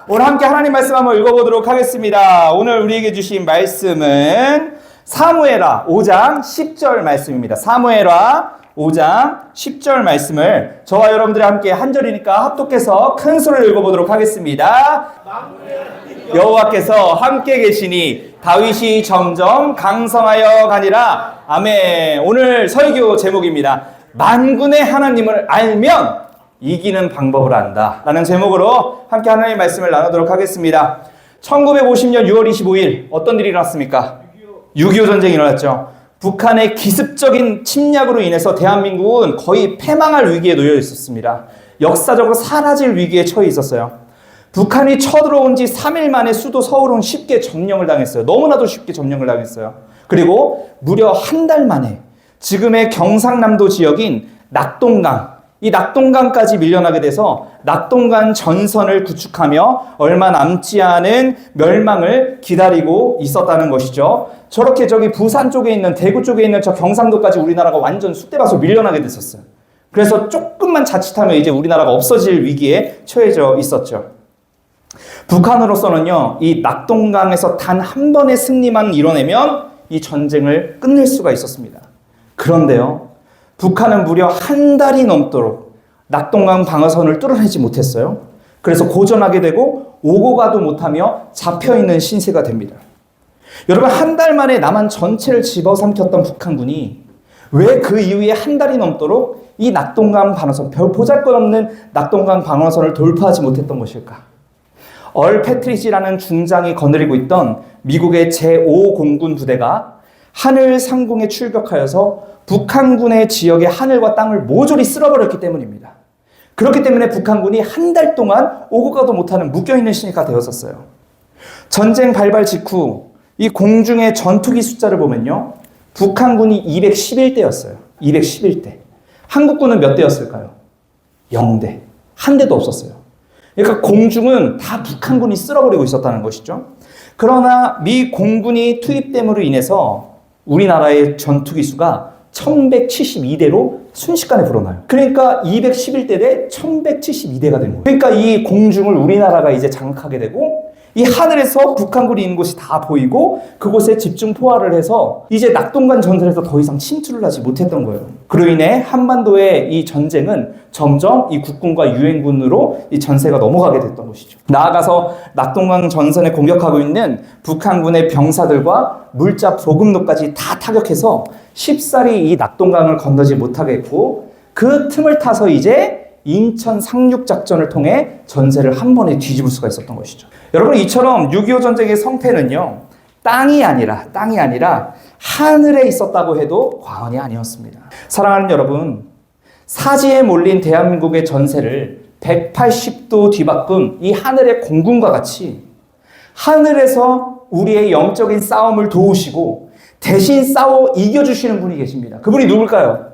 오늘 함께 하나님 말씀 한번 읽어보도록 하겠습니다. 오늘 우리에게 주신 말씀은 사무엘하 5장 10절 말씀입니다. 사무엘하 5장 10절 말씀을 저와 여러분들이 함께 한 절이니까 합독해서 큰 소리를 읽어보도록 하겠습니다. 여호와께서 함께 계시니 다윗이 점점 강성하여 가니라. 아멘. 오늘 설교 제목입니다. 만군의 하나님을 알면 이기는 방법을 안다 라는 제목으로 함께 하나님의 말씀을 나누도록 하겠습니다. 1950년 6월 25일 어떤 일이 일어났습니까? 6.25 전쟁이 일어났죠. 북한의 기습적인 침략으로 인해서 대한민국은 거의 패망할 위기에 놓여 있었습니다. 역사적으로 사라질 위기에 처해 있었어요. 북한이 쳐들어온 지 3일 만에 수도 서울은 쉽게 점령을 당했어요. 너무나도 쉽게 점령을 당했어요. 그리고 무려 한 달 만에 지금의 경상남도 지역인 낙동강, 이 낙동강까지 밀려나게 돼서 낙동강 전선을 구축하며 얼마 남지 않은 멸망을 기다리고 있었다는 것이죠. 저렇게 저기 부산 쪽에 있는 대구 쪽에 있는 저 경상도까지 우리나라가 완전 쑥대밭으로 밀려나게 됐었어요. 그래서 조금만 자칫하면 이제 우리나라가 없어질 위기에 처해져 있었죠. 북한으로서는요, 이 낙동강에서 단 한 번의 승리만 이뤄내면 이 전쟁을 끝낼 수가 있었습니다. 그런데요, 북한은 무려 한 달이 넘도록 낙동강 방어선을 뚫어내지 못했어요. 그래서 고전하게 되고 오고 가도 못하며 잡혀있는 신세가 됩니다. 여러분, 한 달 만에 남한 전체를 집어삼켰던 북한군이 왜 그 이후에 한 달이 넘도록 이 낙동강 방어선, 별 보잘것없는 낙동강 방어선을 돌파하지 못했던 것일까? 얼 패트리지라는 중장이 거느리고 있던 미국의 제5공군 부대가 하늘 상공에 출격하여서 북한군의 지역의 하늘과 땅을 모조리 쓸어버렸기 때문입니다. 그렇기 때문에 북한군이 한 달 동안 오고 가도 못하는 묶여있는 신세가 되었었어요. 전쟁 발발 직후 이 공중의 전투기 숫자를 보면요, 북한군이 211대였어요. 211대. 한국군은 몇 대였을까요? 0대. 한 대도 없었어요. 그러니까 공중은 다 북한군이 쓸어버리고 있었다는 것이죠. 그러나 미 공군이 투입됨으로 인해서 우리나라의 전투기 수가 1172대로 순식간에 불어나요. 그러니까 211대 대 1172대가 된 거예요. 그러니까 이 공중을 우리나라가 이제 장악하게 되고 이 하늘에서 북한군이 있는 곳이 다 보이고 그곳에 집중 포화를 해서 이제 낙동강 전선에서 더 이상 침투를 하지 못했던 거예요. 그로 인해 한반도의 이 전쟁은 점점 이 국군과 유엔군으로 이 전세가 넘어가게 됐던 것이죠. 나아가서 낙동강 전선에 공격하고 있는 북한군의 병사들과 물자 보급로까지 다 타격해서 쉽사리 이 낙동강을 건너지 못하게 했고, 그 틈을 타서 이제 인천 상륙작전을 통해 전세를 한 번에 뒤집을 수가 있었던 것이죠. 여러분, 이처럼 6.25 전쟁의 성패는요, 땅이 아니라 하늘에 있었다고 해도 과언이 아니었습니다. 사랑하는 여러분, 사지에 몰린 대한민국의 전세를 180도 뒤바꾼 이 하늘의 공군과 같이 하늘에서 우리의 영적인 싸움을 도우시고 대신 싸워 이겨주시는 분이 계십니다. 그분이 누굴까요?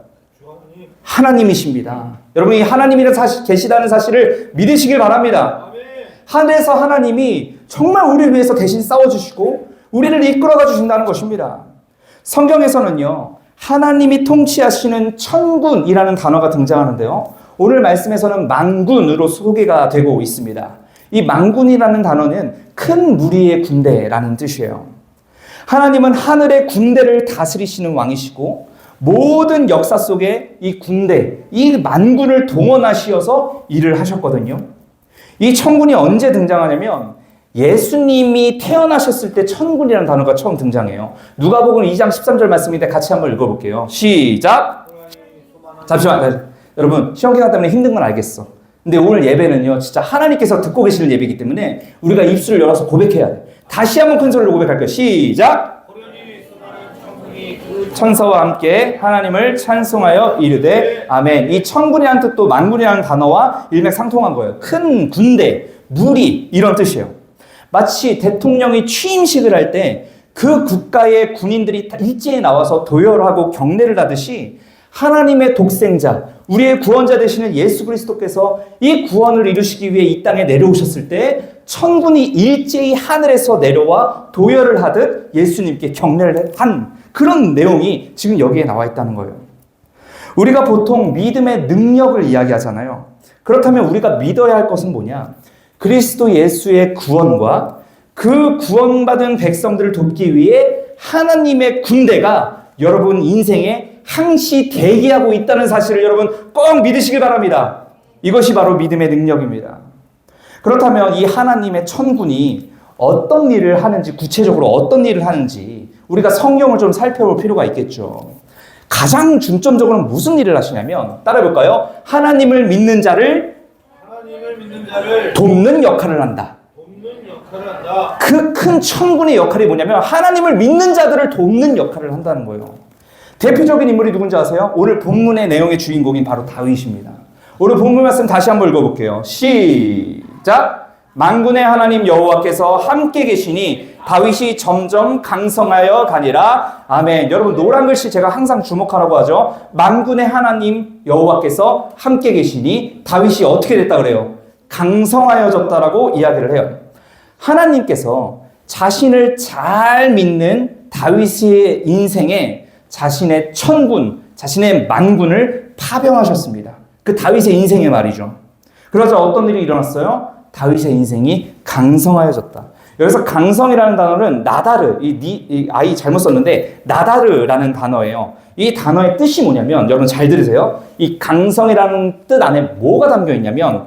하나님이십니다. 여러분, 이 하나님이 계시다는 사실을 믿으시길 바랍니다. 하늘에서 하나님이 정말 우리를 위해서 대신 싸워주시고 우리를 이끌어가 주신다는 것입니다. 성경에서는요, 하나님이 통치하시는 천군이라는 단어가 등장하는데요, 오늘 말씀에서는 만군으로 소개가 되고 있습니다. 이 만군이라는 단어는 큰 무리의 군대라는 뜻이에요. 하나님은 하늘의 군대를 다스리시는 왕이시고 모든 역사 속에 이 군대, 이 만군을 동원하시어서 일을 하셨거든요. 이 천군이 언제 등장하냐면 예수님이 태어나셨을 때 천군이라는 단어가 처음 등장해요. 누가복음 2장 13절 말씀인데 같이 한번 읽어볼게요. 시작! 잠시만, 여러분 시험기간 때문에 힘든 건 알겠어. 근데 오늘 예배는요, 진짜 하나님께서 듣고 계시는 예배이기 때문에 우리가 입술을 열어서 고백해야 돼. 다시 한번 큰 소리로 고백할게요. 시작! 천사와 함께 하나님을 찬송하여 이르되 아멘. 이 천군이라는 뜻도 만군이라는 단어와 일맥상통한 거예요. 큰 군대, 무리, 이런 뜻이에요. 마치 대통령이 취임식을 할 때 그 국가의 군인들이 일제히 나와서 도열하고 경례를 하듯이 하나님의 독생자, 우리의 구원자 되시는 예수 그리스도께서 이 구원을 이루시기 위해 이 땅에 내려오셨을 때 천군이 일제히 하늘에서 내려와 도열을 하듯 예수님께 경례를 한 그런 내용이 지금 여기에 나와 있다는 거예요. 우리가 보통 믿음의 능력을 이야기하잖아요. 그렇다면 우리가 믿어야 할 것은 뭐냐? 그리스도 예수의 구원과 그 구원받은 백성들을 돕기 위해 하나님의 군대가 여러분 인생에 항시 대기하고 있다는 사실을 여러분 꼭 믿으시기 바랍니다. 이것이 바로 믿음의 능력입니다. 그렇다면 이 하나님의 천군이 어떤 일을 하는지, 구체적으로 어떤 일을 하는지 우리가 성경을 좀 살펴볼 필요가 있겠죠. 가장 중점적으로는 무슨 일을 하시냐면, 따라해볼까요? 하나님을 믿는 자를 돕는 역할을 한다. 그 큰 천군의 역할이 뭐냐면 하나님을 믿는 자들을 돕는 역할을 한다는 거예요. 대표적인 인물이 누군지 아세요? 오늘 본문의 내용의 주인공인 바로 다윗입니다. 오늘 본문 말씀 다시 한번 읽어볼게요. 시작! 만군의 하나님 여호와께서 함께 계시니 다윗이 점점 강성하여 가니라. 아멘. 여러분, 노란 글씨 제가 항상 주목하라고 하죠. 만군의 하나님 여호와께서 함께 계시니 다윗이 어떻게 됐다 그래요? 강성하여졌다라고 이야기를 해요. 하나님께서 자신을 잘 믿는 다윗의 인생에 자신의 천군, 자신의 만군을 파병하셨습니다. 그 다윗의 인생에 말이죠. 그러자 어떤 일이 일어났어요? 다윗의 인생이 강성하여졌다. 여기서 강성이라는 단어는 나다르, 이 아이 잘못 썼는데 나다르라는 단어예요. 이 단어의 뜻이 뭐냐면, 여러분 잘 들으세요. 이 강성이라는 뜻 안에 뭐가 담겨 있냐면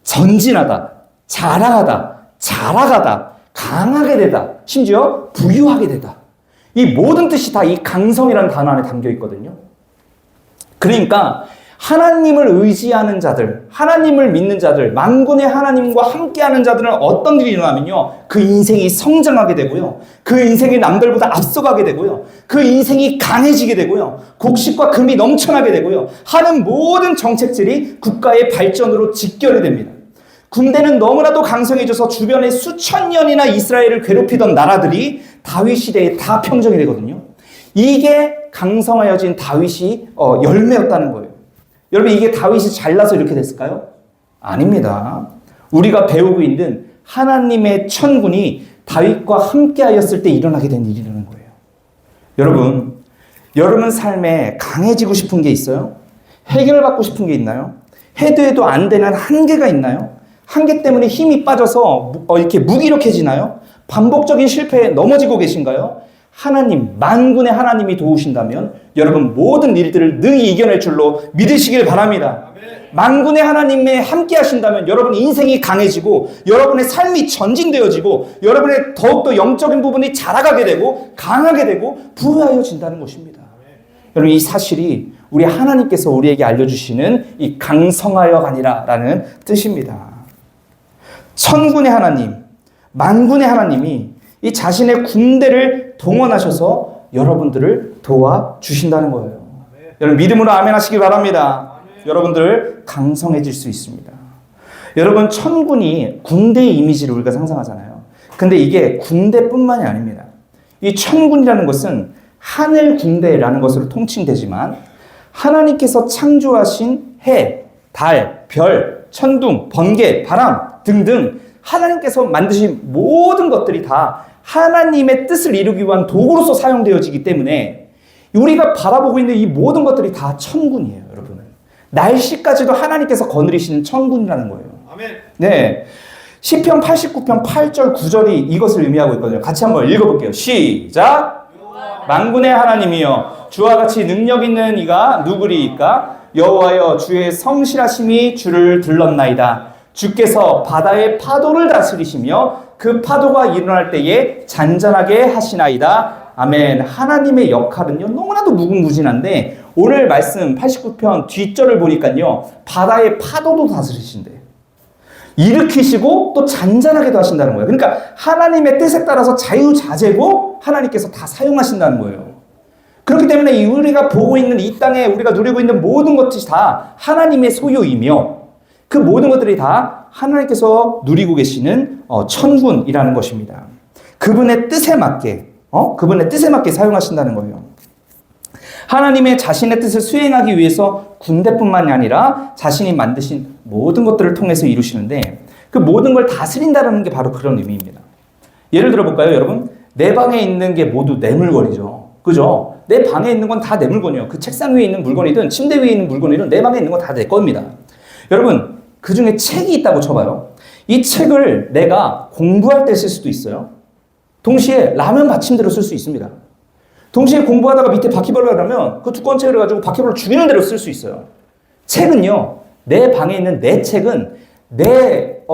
전진하다, 자랑하다, 자라가다, 강하게 되다, 심지어 부유하게 되다. 이 모든 뜻이 다 이 강성이라는 단어 안에 담겨 있거든요. 그러니까 하나님을 의지하는 자들, 하나님을 믿는 자들, 만군의 하나님과 함께하는 자들은 어떤 일이 일어나면요, 그 인생이 성장하게 되고요, 그 인생이 남들보다 앞서가게 되고요, 그 인생이 강해지게 되고요, 곡식과 금이 넘쳐나게 되고요, 하는 모든 정책들이 국가의 발전으로 직결이 됩니다. 군대는 너무나도 강성해져서 주변에 수천 년이나 이스라엘을 괴롭히던 나라들이 다윗 시대에 다 평정이 되거든요. 이게 강성하여진 다윗이 열매였다는 거예요. 여러분, 이게 다윗이 잘나서 이렇게 됐을까요? 아닙니다. 우리가 배우고 있는 하나님의 천군이 다윗과 함께하였을 때 일어나게 된 일이라는 거예요. 여러분 삶에 강해지고 싶은 게 있어요? 해결받고 싶은 게 있나요? 해도 안 되는 한계가 있나요? 한계 때문에 힘이 빠져서 이렇게 무기력해지나요? 반복적인 실패에 넘어지고 계신가요? 하나님, 만군의 하나님이 도우신다면 여러분 모든 일들을 능히 이겨낼 줄로 믿으시길 바랍니다. 만군의 하나님에 함께 하신다면 여러분 인생이 강해지고 여러분의 삶이 전진되어지고 여러분의 더욱더 영적인 부분이 자라가게 되고 강하게 되고 부유하여진다는 것입니다. 여러분, 이 사실이 우리 하나님께서 우리에게 알려주시는 이 강성하여 가니라라는 뜻입니다. 천군의 하나님, 만군의 하나님이 이 자신의 군대를 동원하셔서 여러분들을 도와주신다는 거예요. 여러분 믿음으로 아멘 하시기 바랍니다. 여러분들 강성해질 수 있습니다. 여러분, 천군이 군대의 이미지를 우리가 상상하잖아요. 근데 이게 군대뿐만이 아닙니다. 이 천군이라는 것은 하늘 군대라는 것으로 통칭되지만 하나님께서 창조하신 해, 달, 별, 천둥, 번개, 바람 등등 하나님께서 만드신 모든 것들이 다 하나님의 뜻을 이루기 위한 도구로서 사용되어지기 때문에 우리가 바라보고 있는 이 모든 것들이 다 천군이에요, 여러분. 날씨까지도 하나님께서 거느리시는 천군이라는 거예요. 아멘. 네. 시편 89편 8절 9절이 이것을 의미하고 있거든요. 같이 한번 읽어볼게요. 시작. 만군의 하나님이여, 주와 같이 능력 있는 이가 누구리이까? 여호와여, 주의 성실하심이 주를 들렀나이다. 주께서 바다의 파도를 다스리시며 그 파도가 일어날 때에 잔잔하게 하시나이다. 아멘. 하나님의 역할은요 너무나도 무궁무진한데 오늘 말씀 89편 뒷절을 보니까요 바다의 파도도 다스리신대. 일으키시고 또 잔잔하게도 하신다는 거예요. 그러니까 하나님의 뜻에 따라서 자유자재고 하나님께서 다 사용하신다는 거예요. 그렇기 때문에 우리가 보고 있는 이 땅에 우리가 누리고 있는 모든 것이 다 하나님의 소유이며 그 모든 것들이 다 하나님께서 누리고 계시는 천군이라는 것입니다. 그분의 뜻에 맞게 사용하신다는 거예요. 하나님의 자신의 뜻을 수행하기 위해서 군대뿐만이 아니라 자신이 만드신 모든 것들을 통해서 이루시는데 그 모든 걸 다스린다는 게 바로 그런 의미입니다. 예를 들어볼까요, 여러분? 내 방에 있는 게 모두 내 물건이죠. 그죠? 내 방에 있는 건 다 내 물건이에요. 그 책상 위에 있는 물건이든 침대 위에 있는 물건이든 내 방에 있는 건 다 내 겁니다. 여러분, 그 중에 책이 있다고 쳐봐요. 이 책을 내가 공부할 때 쓸 수도 있어요. 동시에 라면 받침대로 쓸 수 있습니다. 동시에 공부하다가 밑에 바퀴벌레가 나면 그 두꺼운 책을 가지고 바퀴벌레 죽이는 대로 쓸 수 있어요. 책은요, 내 방에 있는 내 책은 내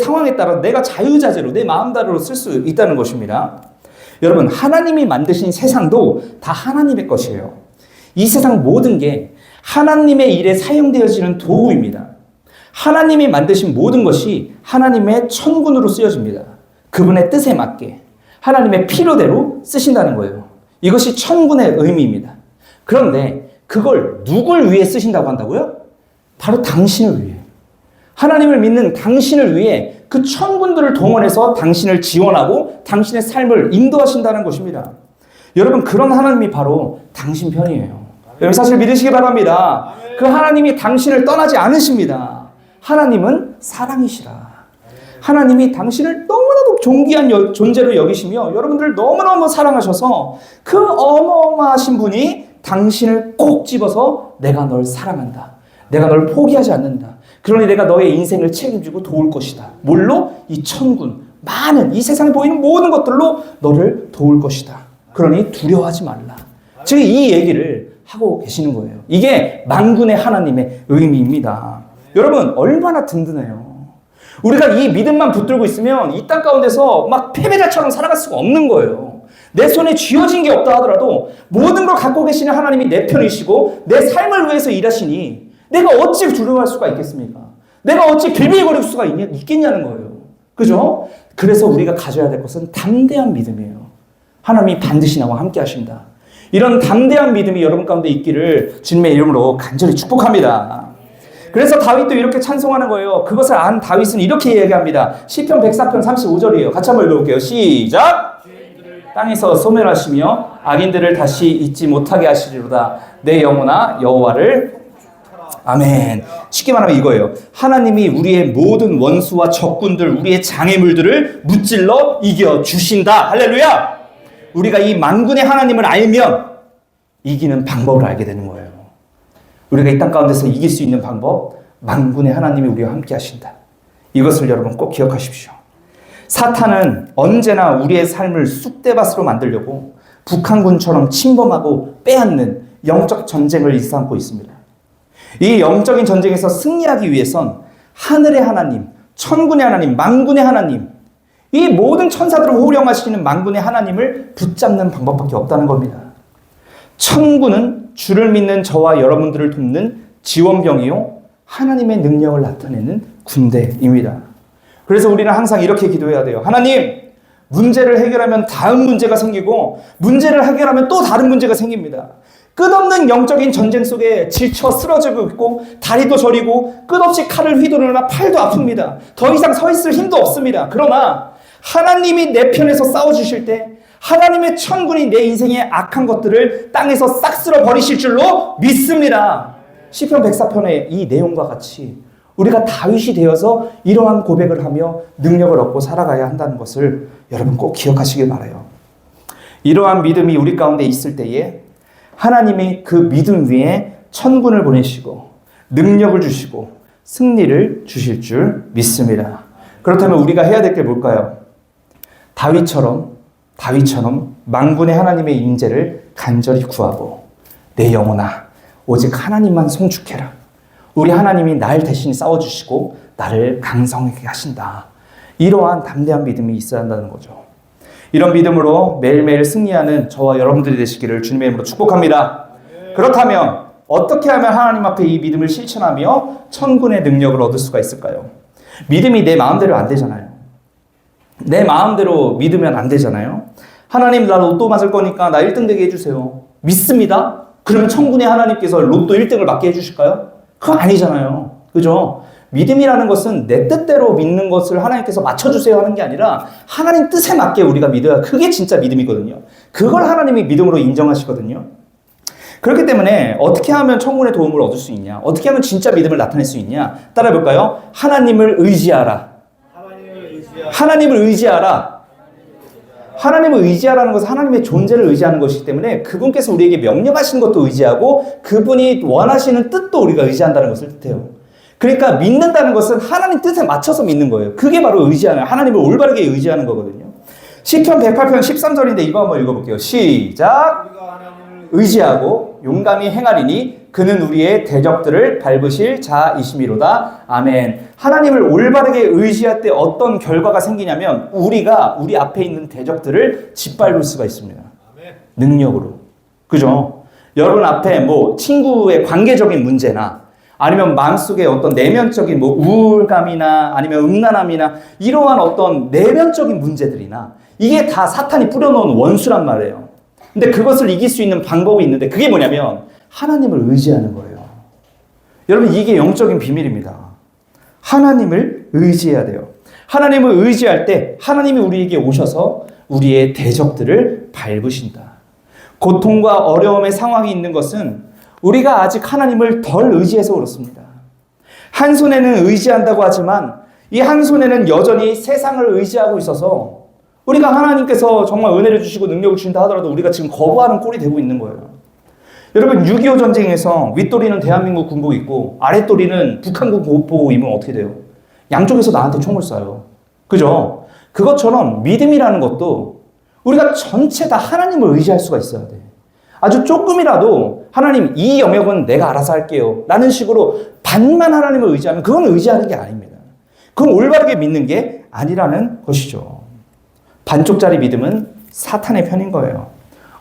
상황에 따라 내가 자유자재로 내 마음대로 쓸 수 있다는 것입니다. 여러분, 하나님이 만드신 세상도 다 하나님의 것이에요. 이 세상 모든 게 하나님의 일에 사용되어지는 도구입니다. 하나님이 만드신 모든 것이 하나님의 천군으로 쓰여집니다. 그분의 뜻에 맞게 하나님의 필요대로 쓰신다는 거예요. 이것이 천군의 의미입니다. 그런데 그걸 누굴 위해 쓰신다고 한다고요? 바로 당신을 위해. 하나님을 믿는 당신을 위해 그 천군들을 동원해서 당신을 지원하고 당신의 삶을 인도하신다는 것입니다. 여러분, 그런 하나님이 바로 당신 편이에요. 여러분, 사실 믿으시기 바랍니다. 그 하나님이 당신을 떠나지 않으십니다. 하나님은 사랑이시라. 하나님이 당신을 너무나도 존귀한 존재로 여기시며 여러분들을 너무너무 사랑하셔서 그 어마어마하신 분이 당신을 꼭 집어서 내가 널 사랑한다. 내가 널 포기하지 않는다. 그러니 내가 너의 인생을 책임지고 도울 것이다. 뭘로? 이 천군, 많은 이 세상에 보이는 모든 것들로 너를 도울 것이다. 그러니 두려워하지 말라. 지금 이 얘기를 하고 계시는 거예요. 이게 만군의 하나님의 의미입니다. 여러분, 얼마나 든든해요. 우리가 이 믿음만 붙들고 있으면 이 땅 가운데서 막 패배자처럼 살아갈 수가 없는 거예요. 내 손에 쥐어진 게 없다 하더라도 모든 걸 갖고 계시는 하나님이 내 편이시고 내 삶을 위해서 일하시니 내가 어찌 두려워할 수가 있겠습니까? 내가 어찌 빌빌거릴 수가 있겠냐는 거예요. 그죠? 그래서 우리가 가져야 될 것은 담대한 믿음이에요. 하나님이 반드시 나와 함께 하신다. 이런 담대한 믿음이 여러분 가운데 있기를 주님의 이름으로 간절히 축복합니다. 그래서 다윗도 이렇게 찬송하는 거예요. 그것을 안 다윗은 이렇게 얘기합니다. 시편 104편 35절이에요. 같이 한번 읽어볼게요. 시작! 땅에서 소멸하시며 악인들을 다시 잊지 못하게 하시리로다. 내 영혼아 여호와를. 아멘. 쉽게 말하면 이거예요. 하나님이 우리의 모든 원수와 적군들, 우리의 장애물들을 무찔러 이겨주신다. 할렐루야! 우리가 이 만군의 하나님을 알면 이기는 방법을 알게 되는 거예요. 우리가 이 땅 가운데서 이길 수 있는 방법, 만군의 하나님이 우리와 함께 하신다. 이것을 여러분 꼭 기억하십시오. 사탄은 언제나 우리의 삶을 쑥대밭으로 만들려고 북한군처럼 침범하고 빼앗는 영적 전쟁을 일삼고 있습니다. 이 영적인 전쟁에서 승리하기 위해선 하늘의 하나님, 천군의 하나님, 만군의 하나님, 이 모든 천사들을 호령하시는 만군의 하나님을 붙잡는 방법밖에 없다는 겁니다. 천군은 주를 믿는 저와 여러분들을 돕는 지원병이요, 하나님의 능력을 나타내는 군대입니다. 그래서 우리는 항상 이렇게 기도해야 돼요. 하나님, 문제를 해결하면 다음 문제가 생기고 문제를 해결하면 또 다른 문제가 생깁니다. 끝없는 영적인 전쟁 속에 지쳐 쓰러지고 있고 다리도 저리고 끝없이 칼을 휘두르나 팔도 아픕니다. 더 이상 서 있을 힘도 없습니다. 그러나 하나님이 내 편에서 싸워주실 때 하나님의 천군이 내 인생의 악한 것들을 땅에서 싹 쓸어 버리실 줄로 믿습니다. 시편 104편의 이 내용과 같이 우리가 다윗이 되어서 이러한 고백을 하며 능력을 얻고 살아가야 한다는 것을 여러분 꼭 기억하시길 바라요. 이러한 믿음이 우리 가운데 있을 때에 하나님이 그 믿음 위에 천군을 보내시고 능력을 주시고 승리를 주실 줄 믿습니다. 그렇다면 우리가 해야 될 게 뭘까요? 다윗처럼 만군의 하나님의 임재를 간절히 구하고 내 영혼아 오직 하나님만 송축해라. 우리 하나님이 날 대신 싸워주시고 나를 강성하게 하신다. 이러한 담대한 믿음이 있어야 한다는 거죠. 이런 믿음으로 매일매일 승리하는 저와 여러분들이 되시기를 주님의 이름으로 축복합니다. 그렇다면 어떻게 하면 하나님 앞에 이 믿음을 실천하며 천군의 능력을 얻을 수가 있을까요? 믿음이 내 마음대로 안 되잖아요. 내 마음대로 믿으면 안 되잖아요. 하나님, 나 로또 맞을 거니까 나 1등 되게 해주세요. 믿습니다. 그러면 천군의 하나님께서 로또 1등을 맞게 해주실까요? 그거 아니잖아요. 그죠? 믿음이라는 것은 내 뜻대로 믿는 것을 하나님께서 맞춰주세요 하는 게 아니라 하나님 뜻에 맞게 우리가 믿어야 그게 진짜 믿음이거든요. 그걸 하나님이 믿음으로 인정하시거든요. 그렇기 때문에 어떻게 하면 천군의 도움을 얻을 수 있냐? 어떻게 하면 진짜 믿음을 나타낼 수 있냐? 따라해볼까요? 하나님을 의지하라. 하나님을 의지하라. 하나님을 의지하라는 것은 하나님의 존재를 의지하는 것이기 때문에 그분께서 우리에게 명령하신 것도 의지하고 그분이 원하시는 뜻도 우리가 의지한다는 것을 뜻해요. 그러니까 믿는다는 것은 하나님 뜻에 맞춰서 믿는 거예요. 그게 바로 의지하는, 하나님을 올바르게 의지하는 거거든요. 시편 108편 13절인데 이거 한번 읽어볼게요. 시작. 의지하고 용감히 행하리니 그는 우리의 대적들을 밟으실 자이심이로다. 아멘. 하나님을 올바르게 의지할 때 어떤 결과가 생기냐면 우리가 우리 앞에 있는 대적들을 짓밟을 수가 있습니다. 능력으로. 그죠? 여러분 앞에 뭐 친구의 관계적인 문제나 아니면 마음속에 어떤 내면적인 뭐 우울감이나 아니면 음란함이나 이러한 어떤 내면적인 문제들이나 이게 다 사탄이 뿌려놓은 원수란 말이에요. 근데 그것을 이길 수 있는 방법이 있는데 그게 뭐냐면 하나님을 의지하는 거예요. 여러분 이게 영적인 비밀입니다. 하나님을 의지해야 돼요. 하나님을 의지할 때 하나님이 우리에게 오셔서 우리의 대적들을 밟으신다. 고통과 어려움의 상황이 있는 것은 우리가 아직 하나님을 덜 의지해서 그렇습니다. 한 손에는 의지한다고 하지만 이 한 손에는 여전히 세상을 의지하고 있어서 우리가 하나님께서 정말 은혜를 주시고 능력을 주신다 하더라도 우리가 지금 거부하는 꼴이 되고 있는 거예요. 여러분 6.25 전쟁에서 윗도리는 대한민국 군복 입고 아랫도리는 북한군 보고 입으면 어떻게 돼요? 양쪽에서 나한테 총을 쏴요. 그죠? 그것처럼 믿음이라는 것도 우리가 전체 다 하나님을 의지할 수가 있어야 돼. 아주 조금이라도 하나님 이 영역은 내가 알아서 할게요 라는 식으로 반만 하나님을 의지하면 그건 의지하는 게 아닙니다. 그건 올바르게 믿는 게 아니라는 것이죠. 반쪽짜리 믿음은 사탄의 편인 거예요.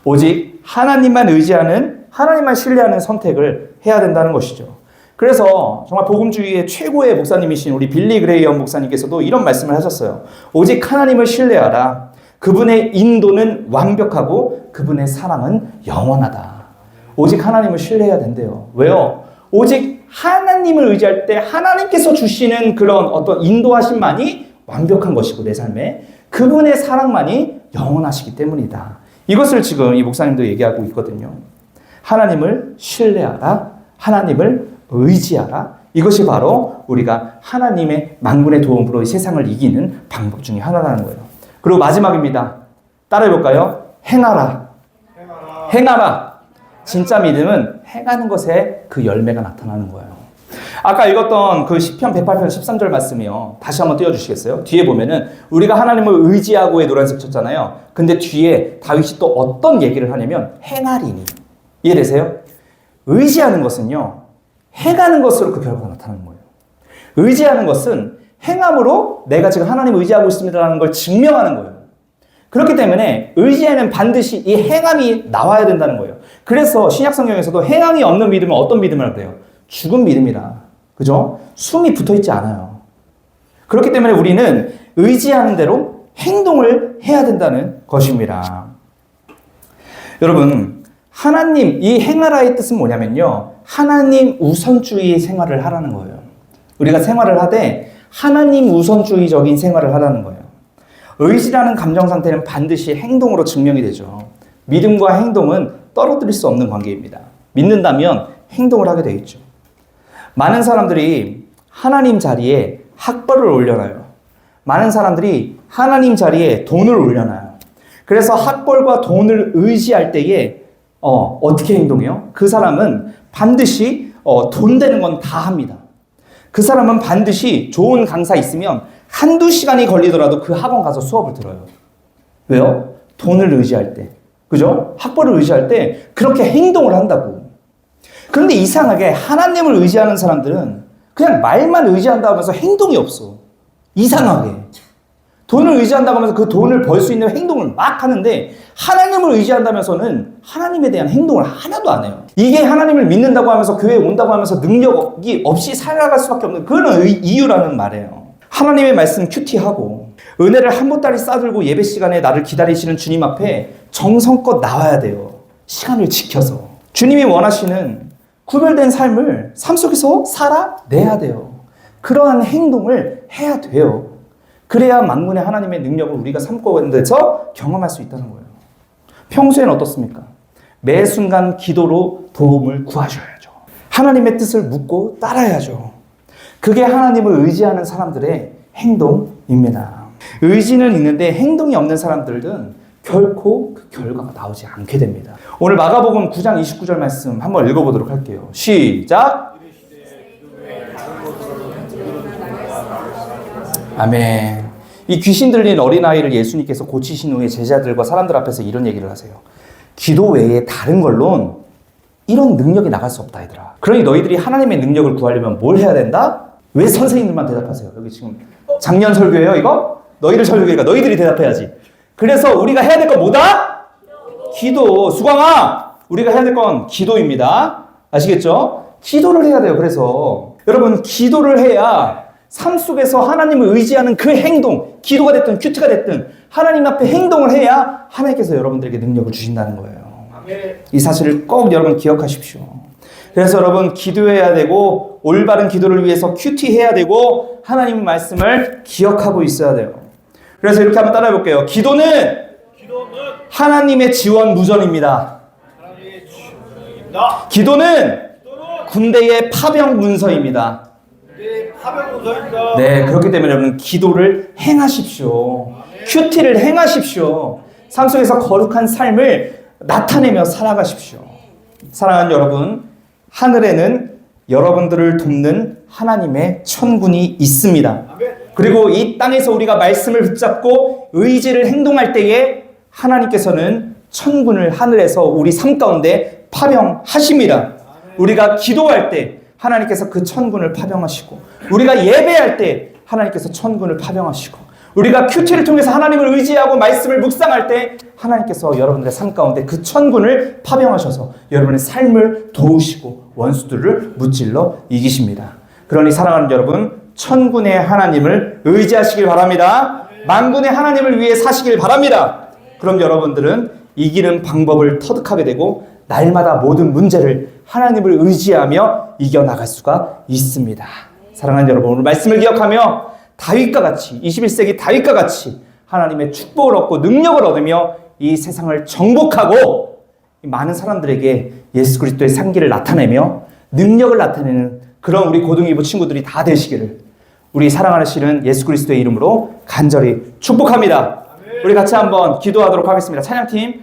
오직 하나님만 의지하는, 하나님만 신뢰하는 선택을 해야 된다는 것이죠. 그래서 정말 복음주의의 최고의 목사님이신 우리 빌리 그레이엄 목사님께서도 이런 말씀을 하셨어요. 오직 하나님을 신뢰하라. 그분의 인도는 완벽하고 그분의 사랑은 영원하다. 오직 하나님을 신뢰해야 된대요. 왜요? 오직 하나님을 의지할 때 하나님께서 주시는 그런 어떤 인도하심만이 완벽한 것이고 내 삶에 그분의 사랑만이 영원하시기 때문이다. 이것을 지금 이 목사님도 얘기하고 있거든요. 하나님을 신뢰하라. 하나님을 의지하라. 이것이 바로 우리가 하나님의 만군의 도움으로 이 세상을 이기는 방법 중에 하나라는 거예요. 그리고 마지막입니다. 따라해볼까요? 행하라. 행하라. 진짜 믿음은 행하는 것에 그 열매가 나타나는 거예요. 아까 읽었던 그 시편 108편 13절 말씀이요. 다시 한번 띄워주시겠어요? 뒤에 보면은 우리가 하나님을 의지하고의 노란색 쳤잖아요. 근데 뒤에 다윗이 또 어떤 얘기를 하냐면 행하리니. 이해되세요? 의지하는 것은요. 행하는 것으로 그 결과가 나타나는 거예요. 의지하는 것은 행함으로 내가 지금 하나님을 의지하고 있습니다라는 걸 증명하는 거예요. 그렇기 때문에 의지에는 반드시 이 행함이 나와야 된다는 거예요. 그래서 신약성경에서도 행함이 없는 믿음은 어떤 믿음이라고 해요? 죽은 믿음이라. 그죠? 숨이 붙어있지 않아요. 그렇기 때문에 우리는 의지하는 대로 행동을 해야 된다는 것입니다. 여러분, 하나님, 이 행하라의 뜻은 뭐냐면요. 하나님 우선주의 생활을 하라는 거예요. 우리가 생활을 하되 하나님 우선주의적인 생활을 하라는 거예요. 의지라는 감정 상태는 반드시 행동으로 증명이 되죠. 믿음과 행동은 떨어뜨릴 수 없는 관계입니다. 믿는다면 행동을 하게 되겠죠. 많은 사람들이 하나님 자리에 학벌을 올려놔요. 많은 사람들이 하나님 자리에 돈을 올려놔요. 그래서 학벌과 돈을 의지할 때에 어떻게 행동해요? 그 사람은 반드시 돈 되는 건 다 합니다. 그 사람은 반드시 좋은 강사 있으면 한두 시간이 걸리더라도 그 학원 가서 수업을 들어요. 왜요? 돈을 의지할 때. 그죠? 학벌을 의지할 때 그렇게 행동을 한다고. 그런데 이상하게 하나님을 의지하는 사람들은 그냥 말만 의지한다고 하면서 행동이 없어. 이상하게. 돈을 의지한다고 하면서 그 돈을 벌 수 있는 행동을 막 하는데 하나님을 의지한다면서는 하나님에 대한 행동을 하나도 안 해요. 이게 하나님을 믿는다고 하면서 교회에 온다고 하면서 능력이 없이 살아갈 수밖에 없는 그런 이유라는 말이에요. 하나님의 말씀 큐티하고 은혜를 한 보따리 싸들고 예배 시간에 나를 기다리시는 주님 앞에 정성껏 나와야 돼요. 시간을 지켜서. 주님이 원하시는 구별된 삶을 삶 속에서 살아내야 돼요. 그러한 행동을 해야 돼요. 그래야 만군의 하나님의 능력을 우리가 삶고 있는 데서 경험할 수 있다는 거예요. 평소에는 어떻습니까? 매 순간 기도로 도움을 구하셔야죠. 하나님의 뜻을 묻고 따라야죠. 그게 하나님을 의지하는 사람들의 행동입니다. 의지는 있는데 행동이 없는 사람들은 결코 그 결과가 나오지 않게 됩니다. 오늘 마가복음 9장 29절 말씀 한번 읽어보도록 할게요. 시작! 아멘. 이 귀신 들린 어린아이를 예수님께서 고치신 후에 제자들과 사람들 앞에서 이런 얘기를 하세요. 기도 외에 다른 걸로는 이런 능력이 나갈 수 없다, 얘들아. 그러니 너희들이 하나님의 능력을 구하려면 뭘 해야 된다? 왜 선생님들만 대답하세요? 여기 지금 작년 설교예요, 이거? 너희들 설교니까 너희들이 대답해야지. 그래서 우리가 해야 될 건 뭐다? 기도. 수광아, 우리가 해야 될 건 기도입니다. 아시겠죠? 기도를 해야 돼요. 그래서 여러분, 기도를 해야 삶 속에서 하나님을 의지하는 그 행동, 기도가 됐든 큐티가 됐든 하나님 앞에 행동을 해야 하나님께서 여러분들에게 능력을 주신다는 거예요. 이 사실을 꼭 여러분 기억하십시오. 그래서 여러분, 기도해야 되고 올바른 기도를 위해서 큐티해야 되고 하나님 말씀을 기억하고 있어야 돼요. 그래서 이렇게 한번 따라해 볼게요. 기도는 하나님의 지원 무전입니다. 기도는 군대의 파병 문서입니다. 네, 그렇기 때문에 여러분, 기도를 행하십시오. 큐티를 행하십시오. 삶 속에서 거룩한 삶을 나타내며 살아가십시오. 사랑하는 여러분, 하늘에는 여러분들을 돕는 하나님의 천군이 있습니다. 그리고 이 땅에서 우리가 말씀을 붙잡고 의지를 행동할 때에 하나님께서는 천군을 하늘에서 우리 삶 가운데 파병하십니다. 우리가 기도할 때 하나님께서 그 천군을 파병하시고, 우리가 예배할 때 하나님께서 천군을 파병하시고, 우리가 큐티를 통해서 하나님을 의지하고 말씀을 묵상할 때 하나님께서 여러분들의 삶 가운데 그 천군을 파병하셔서 여러분의 삶을 도우시고 원수들을 무찔러 이기십니다. 그러니 사랑하는 여러분, 천군의 하나님을 의지하시길 바랍니다. 만군의 하나님을 위해 사시길 바랍니다. 그럼 여러분들은 이기는 방법을 터득하게 되고 날마다 모든 문제를 하나님을 의지하며 이겨나갈 수가 있습니다. 사랑하는 여러분, 오늘 말씀을 기억하며 다윗과 같이, 21세기 다윗과 같이 하나님의 축복을 얻고 능력을 얻으며 이 세상을 정복하고 많은 사람들에게 예수 그리스도의 상기를 나타내며 능력을 나타내는 그런 우리 고등이부 친구들이 다 되시기를 우리 사랑하시는 예수 그리스도의 이름으로 간절히 축복합니다. 우리 같이 한번 기도하도록 하겠습니다. 찬양팀